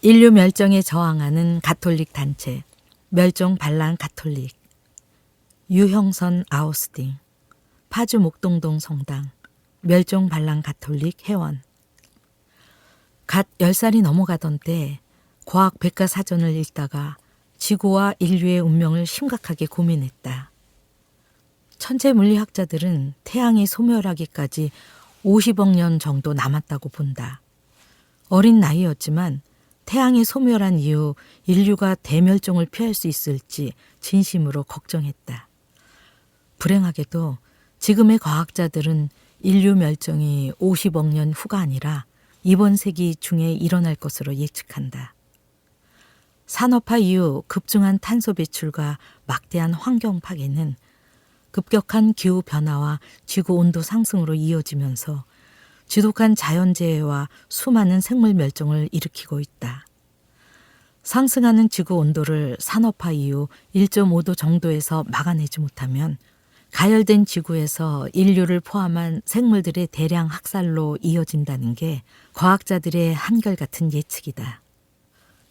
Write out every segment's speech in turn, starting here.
인류 멸종에 저항하는 가톨릭 단체 멸종 반란 가톨릭, 유형선 아우스팅, 파주 목동동 성당 멸종 반란 가톨릭 회원. 갓 10살이 넘어가던 때 과학 백과사전을 읽다가 지구와 인류의 운명을 심각하게 고민했다. 천체 물리학자들은 태양이 소멸하기까지 50억 년 정도 남았다고 본다. 어린 나이였지만 태양이 소멸한 이후 인류가 대멸종을 피할 수 있을지 진심으로 걱정했다. 불행하게도 지금의 과학자들은 인류 멸종이 50억 년 후가 아니라 이번 세기 중에 일어날 것으로 예측한다. 산업화 이후 급증한 탄소 배출과 막대한 환경 파괴는 급격한 기후 변화와 지구 온도 상승으로 이어지면서 지독한 자연재해와 수많은 생물 멸종을 일으키고 있다. 상승하는 지구 온도를 산업화 이후 1.5도 정도에서 막아내지 못하면 가열된 지구에서 인류를 포함한 생물들의 대량 학살로 이어진다는 게 과학자들의 한결같은 예측이다.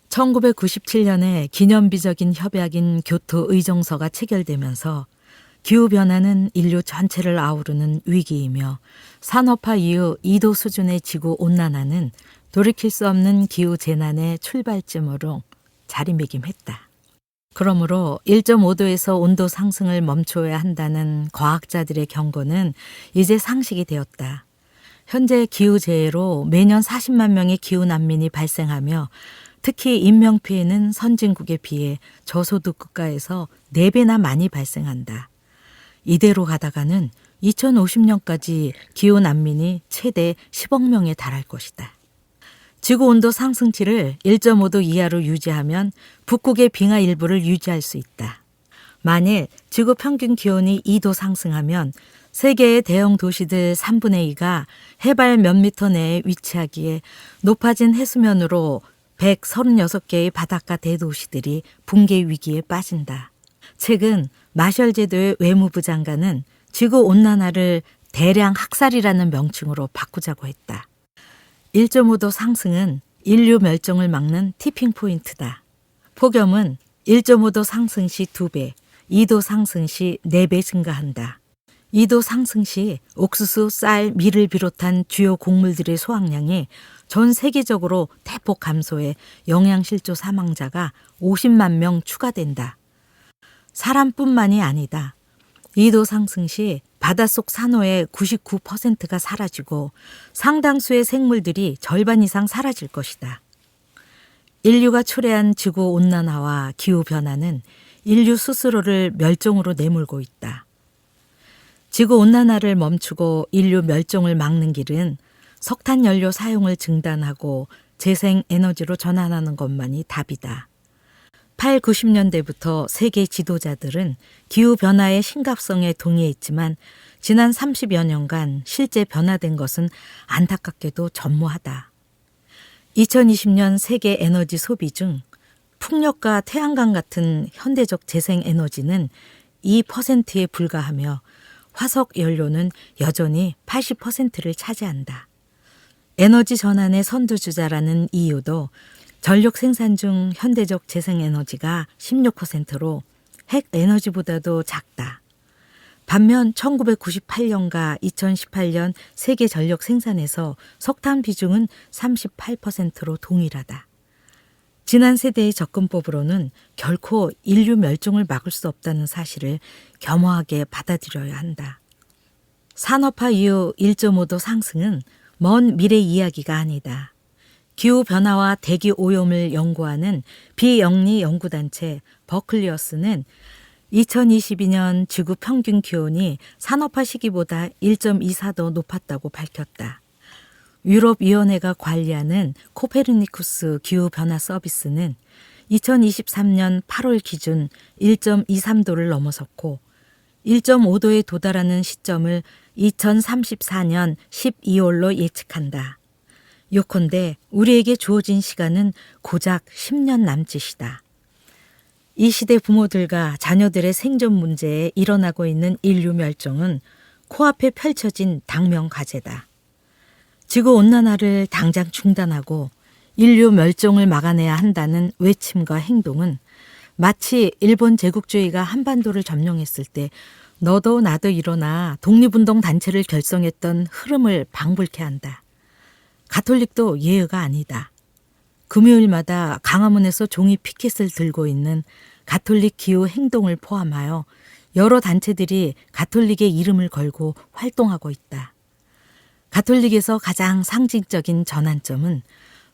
1997년에 기념비적인 협약인 교토 의정서가 체결되면서 기후변화는 인류 전체를 아우르는 위기이며 산업화 이후 2도 수준의 지구 온난화는 돌이킬 수 없는 기후재난의 출발점으로 자리매김했다. 그러므로 1.5도에서 온도 상승을 멈춰야 한다는 과학자들의 경고는 이제 상식이 되었다. 현재 기후재해로 매년 40만 명의 기후난민이 발생하며 특히 인명피해는 선진국에 비해 저소득 국가에서 4배나 많이 발생한다. 이대로 가다가는 2050년까지 기후난민이 최대 10억 명에 달할 것이다. 지구온도 상승치를 1.5도 이하로 유지하면 북극의 빙하 일부를 유지할 수 있다. 만일 지구 평균 기온이 2도 상승하면 세계의 대형 도시들 3분의 2가 해발 몇 미터 내에 위치하기에 높아진 해수면으로 136개의 바닷가 대도시들이 붕괴 위기에 빠진다. 최근 마셜 제도의 외무부 장관은 지구온난화를 대량 학살이라는 명칭으로 바꾸자고 했다. 1.5도 상승은 인류 멸종을 막는 티핑 포인트다. 폭염은 1.5도 상승 시 2배, 2도 상승 시 4배 증가한다. 2도 상승 시 옥수수, 쌀, 밀을 비롯한 주요 곡물들의 소확량이 전 세계적으로 대폭 감소해 영양실조 사망자가 50만 명 추가된다. 사람뿐만이 아니다. 2도 상승 시 바닷속 산호의 99%가 사라지고 상당수의 생물들이 절반 이상 사라질 것이다. 인류가 초래한 지구온난화와 기후변화는 인류 스스로를 멸종으로 내몰고 있다. 지구온난화를 멈추고 인류 멸종을 막는 길은 석탄연료 사용을 증단하고 재생에너지로 전환하는 것만이 답이다. 8, 90년대부터 세계 지도자들은 기후변화의 심각성에 동의했지만 지난 30여 년간 실제 변화된 것은 안타깝게도 전무하다. 2020년 세계 에너지 소비 중 풍력과 태양광 같은 현대적 재생에너지는 2%에 불과하며 화석 연료는 여전히 80%를 차지한다. 에너지 전환의 선두주자라는 이유도 전력 생산 중 현대적 재생에너지가 16%로 핵에너지보다도 작다. 반면 1998년과 2018년 세계 전력 생산에서 석탄 비중은 38%로 동일하다. 지난 세대의 접근법으로는 결코 인류 멸종을 막을 수 없다는 사실을 겸허하게 받아들여야 한다. 산업화 이후 1.5도 상승은 먼 미래 이야기가 아니다. 기후변화와 대기오염을 연구하는 비영리 연구단체 버클리어스는 2022년 지구 평균 기온이 산업화 시기보다 1.24도 높았다고 밝혔다. 유럽위원회가 관리하는 코페르니쿠스 기후변화 서비스는 2023년 8월 기준 1.23도를 넘어섰고 1.5도에 도달하는 시점을 2034년 12월로 예측한다. 요컨대 우리에게 주어진 시간은 고작 10년 남짓이다. 이 시대 부모들과 자녀들의 생존 문제에 일어나고 있는 인류 멸종은 코앞에 펼쳐진 당면 과제다. 지구온난화를 당장 중단하고 인류 멸종을 막아내야 한다는 외침과 행동은 마치 일본 제국주의가 한반도를 점령했을 때 너도 나도 일어나 독립운동 단체를 결성했던 흐름을 방불케 한다. 가톨릭도 예외가 아니다. 금요일마다 강화문에서 종이 피켓을 들고 있는 가톨릭 기후 행동을 포함하여 여러 단체들이 가톨릭의 이름을 걸고 활동하고 있다. 가톨릭에서 가장 상징적인 전환점은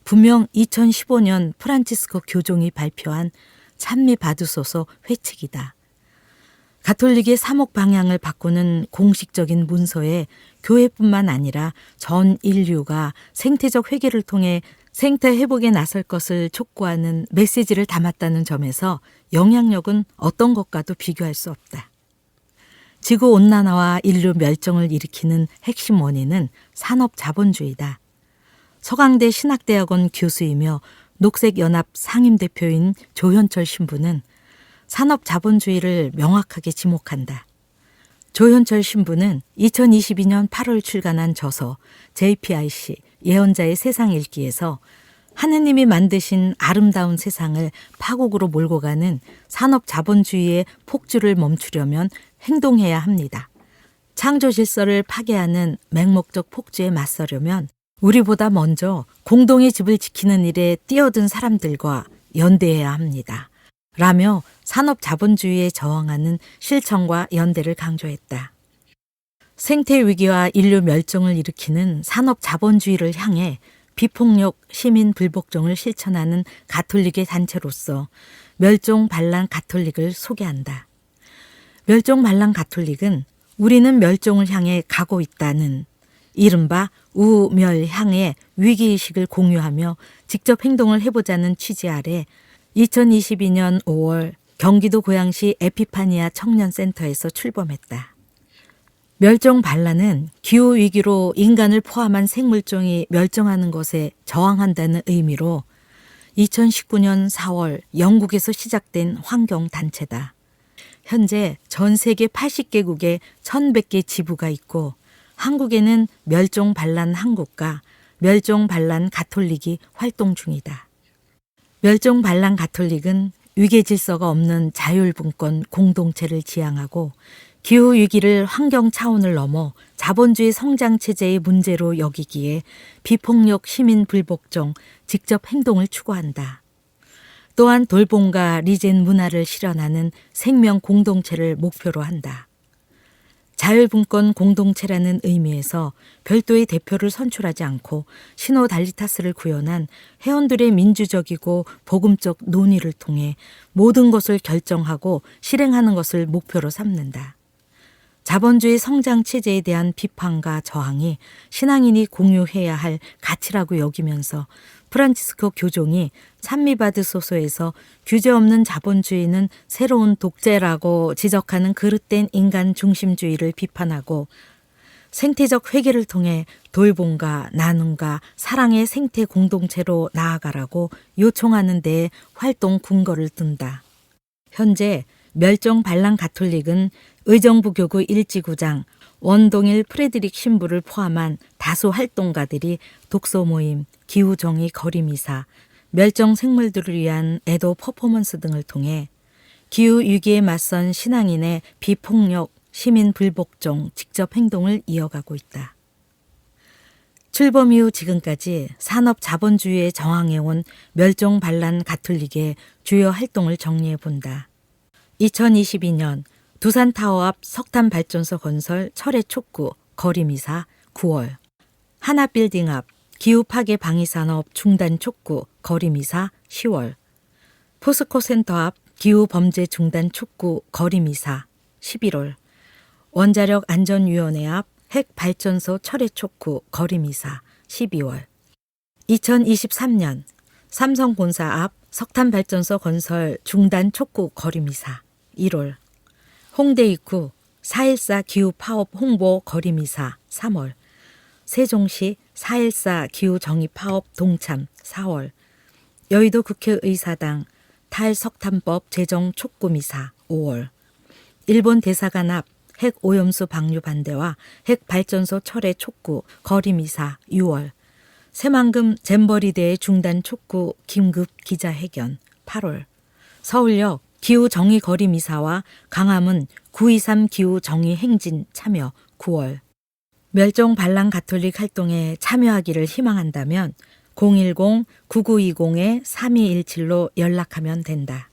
분명 2015년 프란치스코 교종이 발표한 찬미 받으소서 회칙이다. 가톨릭의 사목 방향을 바꾸는 공식적인 문서에 교회뿐만 아니라 전 인류가 생태적 회개를 통해 생태 회복에 나설 것을 촉구하는 메시지를 담았다는 점에서 영향력은 어떤 것과도 비교할 수 없다. 지구온난화와 인류 멸종을 일으키는 핵심 원인은 산업자본주의다. 서강대 신학대학원 교수이며 녹색연합 상임대표인 조현철 신부는 산업자본주의를 명확하게 지목한다. 조현철 신부는 2022년 8월 출간한 저서 JPIC 예언자의 세상 읽기에서 하느님이 만드신 아름다운 세상을 파국으로 몰고 가는 산업자본주의의 폭주를 멈추려면 행동해야 합니다. 창조 질서를 파괴하는 맹목적 폭주에 맞서려면 우리보다 먼저 공동의 집을 지키는 일에 뛰어든 사람들과 연대해야 합니다. 라며 산업자본주의에 저항하는 실천과 연대를 강조했다. 생태 위기와 인류 멸종을 일으키는 산업자본주의를 향해 비폭력 시민 불복종을 실천하는 가톨릭의 단체로서 멸종 반란 가톨릭을 소개한다. 멸종 반란 가톨릭은 우리는 멸종을 향해 가고 있다는 이른바 우멸향의 위기의식을 공유하며 직접 행동을 해보자는 취지 아래 2022년 5월 경기도 고양시 에피파니아 청년센터에서 출범했다. 멸종 반란은 기후위기로 인간을 포함한 생물종이 멸종하는 것에 저항한다는 의미로 2019년 4월 영국에서 시작된 환경단체다. 현재 전 세계 80개국에 1,100개 지부가 있고 한국에는 멸종 반란 한국과 멸종 반란 가톨릭이 활동 중이다. 멸종 반란 가톨릭은 위계 질서가 없는 자율분권 공동체를 지향하고 기후위기를 환경 차원을 넘어 자본주의 성장체제의 문제로 여기기에 비폭력 시민 불복종, 직접 행동을 추구한다. 또한 돌봄과 리젠 문화를 실현하는 생명 공동체를 목표로 한다. 자율분권 공동체라는 의미에서 별도의 대표를 선출하지 않고 시노달리타스를 구현한 회원들의 민주적이고 복음적 논의를 통해 모든 것을 결정하고 실행하는 것을 목표로 삼는다. 자본주의 성장 체제에 대한 비판과 저항이 신앙인이 공유해야 할 가치라고 여기면서 프란치스코 교종이 찬미받으소서에서 규제 없는 자본주의는 새로운 독재라고 지적하는 그릇된 인간 중심주의를 비판하고 생태적 회개를 통해 돌봄과 나눔과 사랑의 생태 공동체로 나아가라고 요청하는 데에 활동 근거를 둔다. 현재 멸종 반란 가톨릭은 의정부 교구 일지구장 원동일 프레드릭 신부를 포함한 다수 활동가들이 독서 모임, 기후정의 거리미사, 멸종 생물들을 위한 애도 퍼포먼스 등을 통해 기후위기에 맞선 신앙인의 비폭력, 시민 불복종, 직접 행동을 이어가고 있다. 출범 이후 지금까지 산업 자본주의에 저항해온 멸종 반란 가톨릭의 주요 활동을 정리해 본다. 2022년 두산타워 앞 석탄발전소 건설 철회 촉구 거리미사 9월, 하나빌딩 앞 기후파괴 방위산업 중단 촉구 거리미사 10월, 포스코센터 앞 기후범죄 중단 촉구 거리미사 11월, 원자력 안전위원회 앞 핵발전소 철회 촉구 거리미사 12월, 2023년 삼성본사 앞 석탄발전소 건설 중단 촉구 거리미사 1월, 홍대 입구 4.14 기후파업 홍보 거리미사 3월, 세종시 4.14 기후정의파업 동참 4월, 여의도 국회의사당 탈석탄법 제정 촉구미사 5월, 일본 대사관 앞 핵오염수 방류 반대와 핵발전소 철회 촉구 거리미사 6월, 새만금 잼버리 대회 중단 촉구 긴급 기자회견 8월. 서울역 기후정의거리미사와 강화문 9.23 기후정의행진 참여 9월. 멸종 반란 가톨릭 활동에 참여하기를 희망한다면 010-9920-3217로 연락하면 된다.